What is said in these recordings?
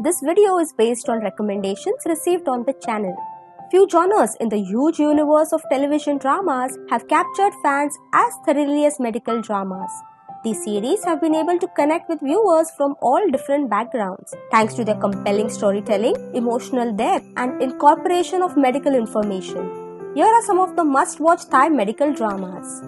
This video is based on recommendations received on the channel. Few genres in the huge universe of television dramas have captured fans as thoroughly as medical dramas. These series have been able to connect with viewers from all different backgrounds, thanks to their compelling storytelling, emotional depth, and incorporation of medical information. Here are some of the must-watch Thai medical dramas.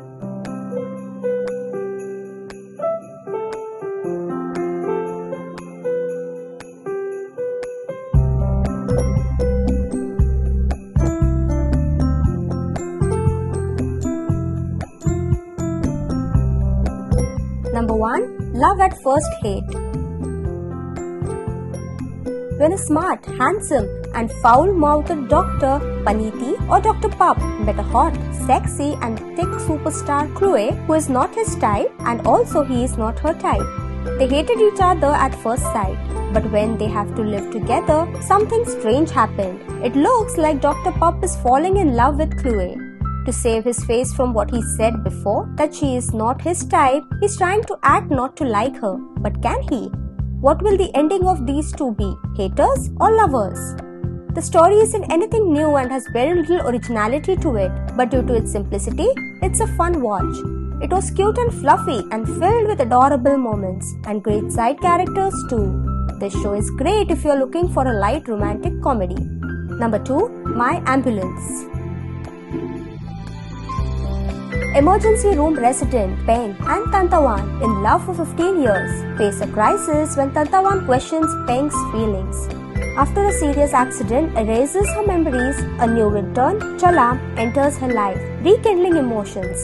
Number 1. Love at First Hate. When a smart, handsome and foul-mouthed Dr. Paniti or Dr. Pup met a hot, sexy and thick superstar Chloe who is not his type and also he is not her type. They hated each other at first sight, but when they have to live together, something strange happened. It looks like Dr. Pup is falling in love with Chloe. To save his face from what he said before, that she is not his type, he's trying to act not to like her. But can he? What will the ending of these two be? Haters or lovers? The story isn't anything new and has very little originality to it, but due to its simplicity, it's a fun watch. It was cute and fluffy and filled with adorable moments and great side characters too. This show is great if you're looking for a light romantic comedy. Number 2. My Ambulance. Emergency room resident Piang and Tantawan, in love for 15 years, face a crisis when Tantawan questions Piang's feelings. After a serious accident erases her memories, a new intern, Chalam, enters her life, rekindling emotions.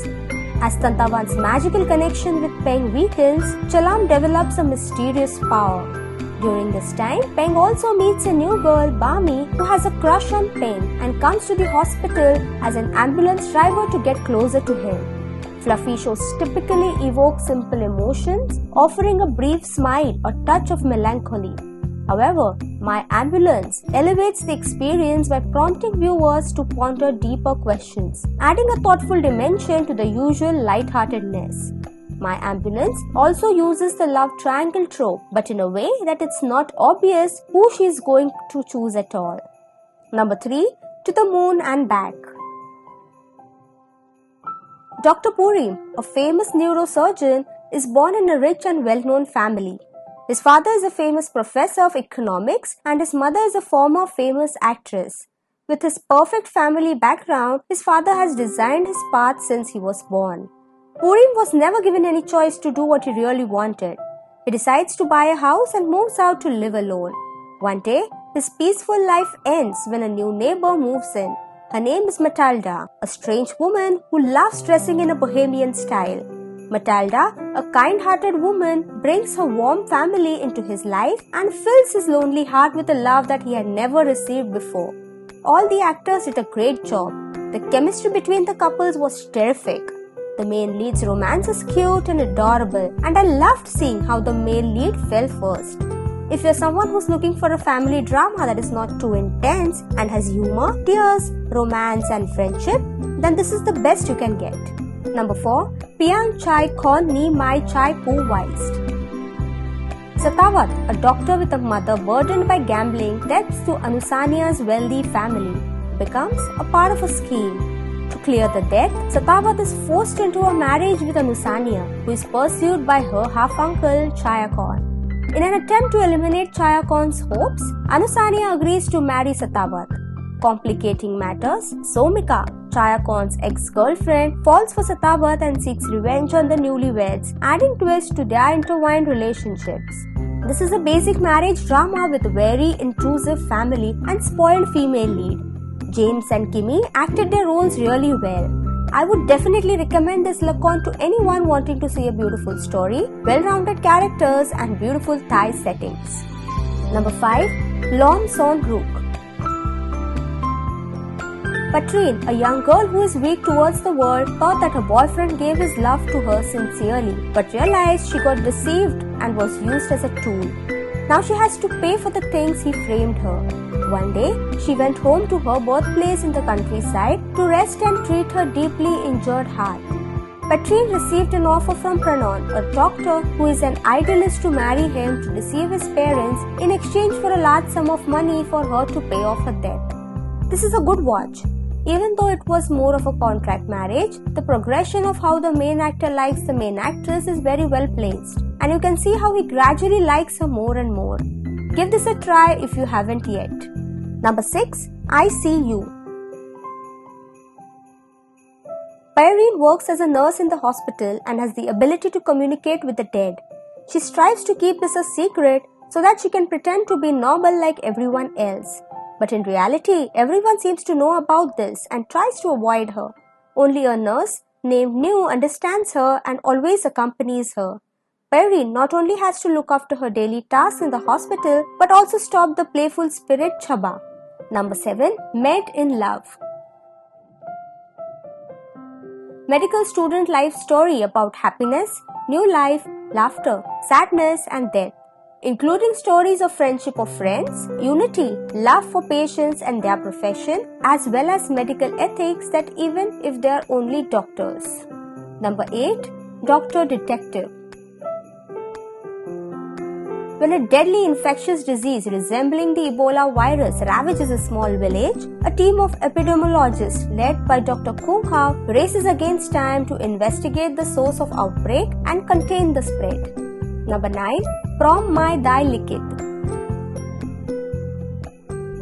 As Tantawan's magical connection with Piang weakens, Chalam develops a mysterious power. During this time, Piang also meets a new girl, Bami, who has a crush on Piang and comes to the hospital as an ambulance driver to get closer to him. Fluffy shows typically evoke simple emotions, offering a brief smile or touch of melancholy. However, My Ambulance elevates the experience by prompting viewers to ponder deeper questions, adding a thoughtful dimension to the usual lightheartedness. My Ambulance also uses the love triangle trope, but in a way that it's not obvious who she is going to choose at all. Number 3. To the Moon and Back. Dr. Puri, a famous neurosurgeon, is born in a rich and well-known family. His father is a famous professor of economics and his mother is a former famous actress. With his perfect family background, his father has designed his path since he was born. Purim was never given any choice to do what he really wanted. He decides to buy a house and moves out to live alone. One day, his peaceful life ends when a new neighbor moves in. Her name is Matilda, a strange woman who loves dressing in a bohemian style. Matilda, a kind-hearted woman, brings her warm family into his life and fills his lonely heart with a love that he had never received before. All the actors did a great job. The chemistry between the couples was terrific. The main lead's romance is cute and adorable, and I loved seeing how the male lead fell first. If you're someone who's looking for a family drama that is not too intense and has humor, tears, romance and friendship, then this is the best you can get. Number 4. Piang Chai Khon Ni Mai Chai Pu Weist. Satawat, a doctor with a mother burdened by gambling debts to Anusania's wealthy family, becomes a part of a scheme. To clear the debt, Satawat is forced into a marriage with Anusania, who is pursued by her half-uncle Chayakorn. In an attempt to eliminate Chayakorn's hopes, Anusania agrees to marry Satawat. Complicating matters, Somika, Chayakorn's ex-girlfriend, falls for Satawat and seeks revenge on the newlyweds, adding twists to their intertwined relationships. This is a basic marriage drama with a very intrusive family and spoiled female lead. James and Kimmy acted their roles really well. I would definitely recommend this Lakorn to anyone wanting to see a beautiful story, well-rounded characters and beautiful Thai settings. Number 5. Lom Sorn Ruk. Patrine, a young girl who is weak towards the world, thought that her boyfriend gave his love to her sincerely, but realized she got deceived and was used as a tool. Now she has to pay for the things he framed her. One day, she went home to her birthplace in the countryside to rest and treat her deeply injured heart. Petrine received an offer from Pranon, a doctor who is an idealist, to marry him to deceive his parents in exchange for a large sum of money for her to pay off her debt. This is a good watch. Even though it was more of a contract marriage, the progression of how the main actor likes the main actress is very well placed, and you can see how he gradually likes her more and more. Give this a try if you haven't yet. Number 6. I See You. Irene works as a nurse in the hospital and has the ability to communicate with the dead. She strives to keep this a secret so that she can pretend to be normal like everyone else. But in reality, everyone seems to know about this and tries to avoid her. Only a nurse named New understands her and always accompanies her. Irene not only has to look after her daily tasks in the hospital but also stop the playful spirit Chaba. Number 7. Met in Love. Medical student life story about happiness, new life, laughter, sadness and death, including stories of friendship of friends, unity, love for patients and their profession, as well as medical ethics that even if they are only doctors. Number 8. Doctor Detective. When a deadly infectious disease resembling the Ebola virus ravages a small village, a team of epidemiologists led by Dr. Kung Hao races against time to investigate the source of outbreak and contain the spread. Number 9. Prom Mai Dai Likit.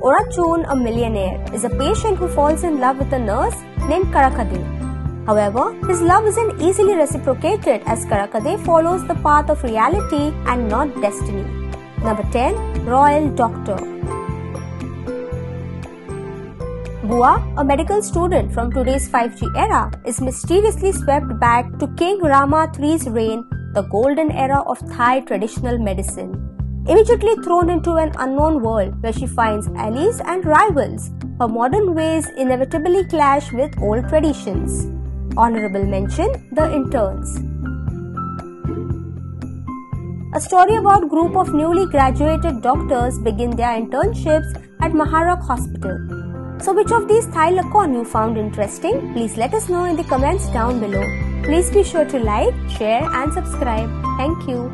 Orachun, a millionaire, is a patient who falls in love with a nurse named Karakade. However, his love isn't easily reciprocated as Karakade follows the path of reality and not destiny. Number 10. Royal Doctor. Bua, a medical student from today's 5G era, is mysteriously swept back to King Rama III's reign, the golden era of Thai traditional medicine. Immediately thrown into an unknown world where she finds allies and rivals, her modern ways inevitably clash with old traditions. Honorable mention, The Interns. A story about group of newly graduated doctors begin their internships at Maharok Hospital. So which of these Thai Lakorn you found interesting? Please let us know in the comments down below. Please be sure to like, share and subscribe. Thank you.